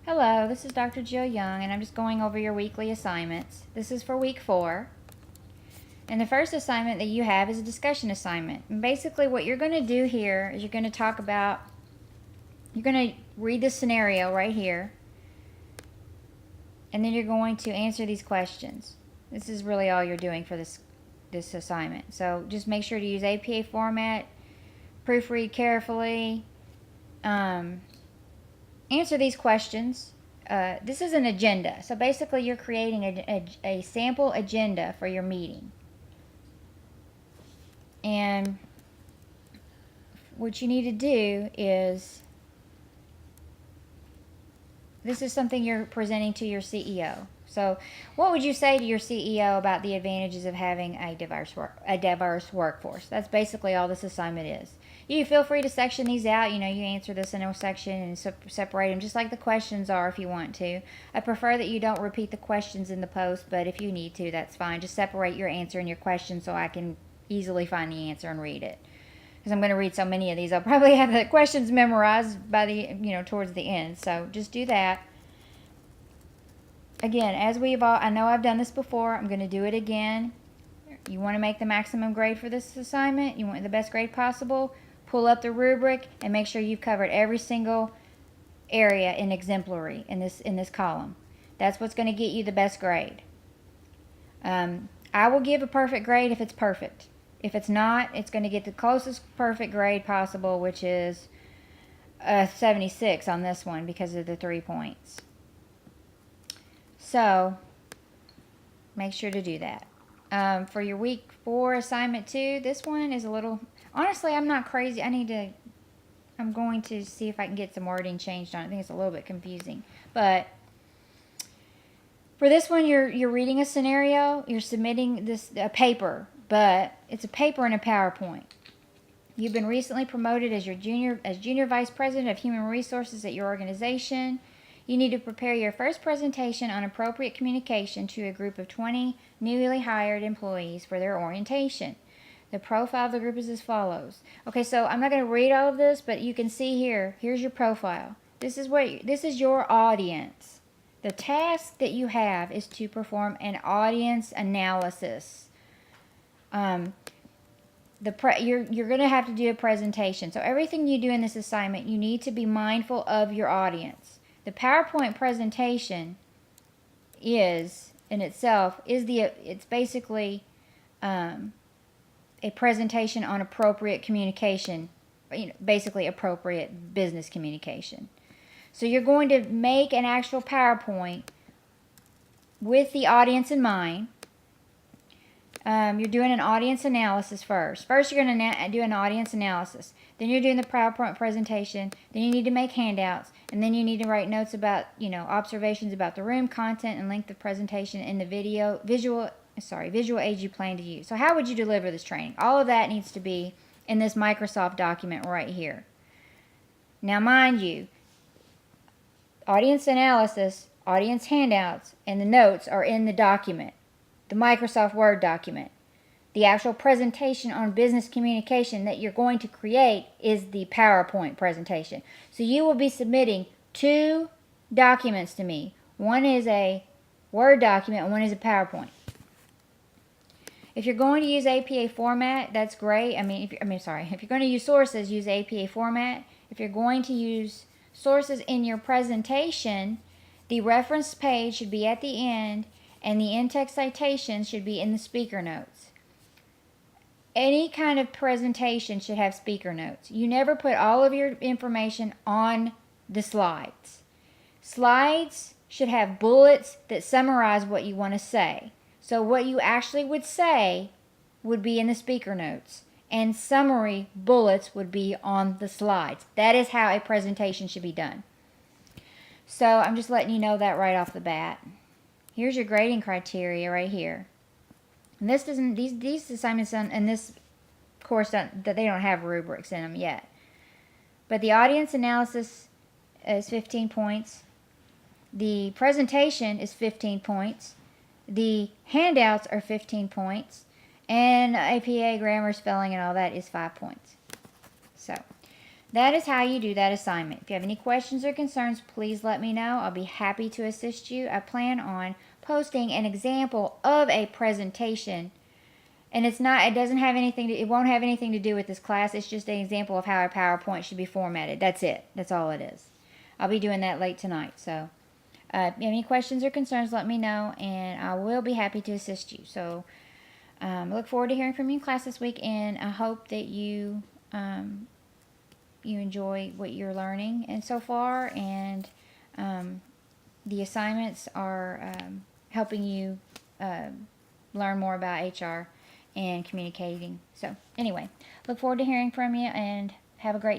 Hello, this is Dr. Jill Young, and I'm just going over your weekly assignments. This is for week 4. And the first assignment that you have is a discussion assignment. And basically what you're going to do here is you're going to read the scenario right here, and then you're going to answer these questions. This is really all you're doing for this assignment. So just make sure to use APA format, proofread carefully, answer these questions. This is an agenda. So basically you're creating a sample agenda for your meeting. And what you need to do is, this is something you're presenting to your CEO. So what would you say to your CEO about the advantages of having a diverse workforce? That's basically all this assignment is. You feel free to section these out. You answer this in a section and separate them just like the questions are if you want to. I prefer that you don't repeat the questions in the post, but if you need to, that's fine. Just separate your answer and your question so I can easily find the answer and read it. Because I'm going to read so many of these, I'll probably have the questions memorized by the, towards the end. So just do that. Again, I know I've done this before, I'm going to do it again. You want to make the maximum grade for this assignment, you want the best grade possible, pull up the rubric and make sure you've covered every single area in exemplary in this column. That's what's going to get you the best grade. I will give a perfect grade if it's perfect. If it's not, it's going to get the closest perfect grade possible, which is 76 on this one because of the 3 points. So make sure to do that. For your week 4 assignment 2, this one is a little, honestly, I'm not crazy. I'm going to see if I can get some wording changed on it. I think it's a little bit confusing. But for this one, you're reading a scenario, you're submitting a paper, but it's a paper in a PowerPoint. You've been recently promoted as junior vice president of human resources at your organization. You need to prepare your first presentation on appropriate communication to a group of 20 newly hired employees for their orientation. The profile of the group is as follows. Okay, so I'm not going to read all of this, but you can see here's your profile. This is your audience. The task that you have is to perform an audience analysis. You're going to have to do a presentation. So everything you do in this assignment, you need to be mindful of your audience. The PowerPoint presentation it's basically a presentation on appropriate communication, basically appropriate business communication. So you're going to make an actual PowerPoint with the audience in mind. You're doing an audience analysis first. First, you're going to do an audience analysis. Then you're doing the PowerPoint presentation. Then you need to make handouts. And then you need to write notes about, observations about the room, content, and length of presentation in the visual aids you plan to use. So how would you deliver this training? All of that needs to be in this Microsoft document right here. Now, mind you, audience analysis, audience handouts, and the notes are in the document. The Microsoft Word document. The actual presentation on business communication that you're going to create is the PowerPoint presentation. So you will be submitting 2 documents to me. One is a Word document and one is a PowerPoint. If you're going to use APA format, that's great. If you're going to use sources, use APA format. If you're going to use sources in your presentation, the reference page should be at the end and the in-text citations should be in the speaker notes. Any kind of presentation should have speaker notes. You never put all of your information on the slides. Slides should have bullets that summarize what you want to say. So what you actually would say would be in the speaker notes, and summary bullets would be on the slides. That is how a presentation should be done. So I'm just letting you know that right off the bat. Here's your grading criteria right here. And these assignments in this course that they don't have rubrics in them yet. But the audience analysis is 15 points. The presentation is 15 points. The handouts are 15 points. And APA, grammar, spelling, and all that is 5 points. So that is how you do that assignment. If you have any questions or concerns, please let me know. I'll be happy to assist you. I plan on posting an example of a presentation, and it won't have anything to do with this class. It's just an example of how a PowerPoint should be formatted. That's it. That's all it is. I'll be doing that late tonight. So if you have any questions or concerns, let me know, and I will be happy to assist you. So look forward to hearing from you in class this week, and I hope that you enjoy what you're learning and so far, and the assignments are helping you learn more about HR and communicating. So anyway, look forward to hearing from you, and have a great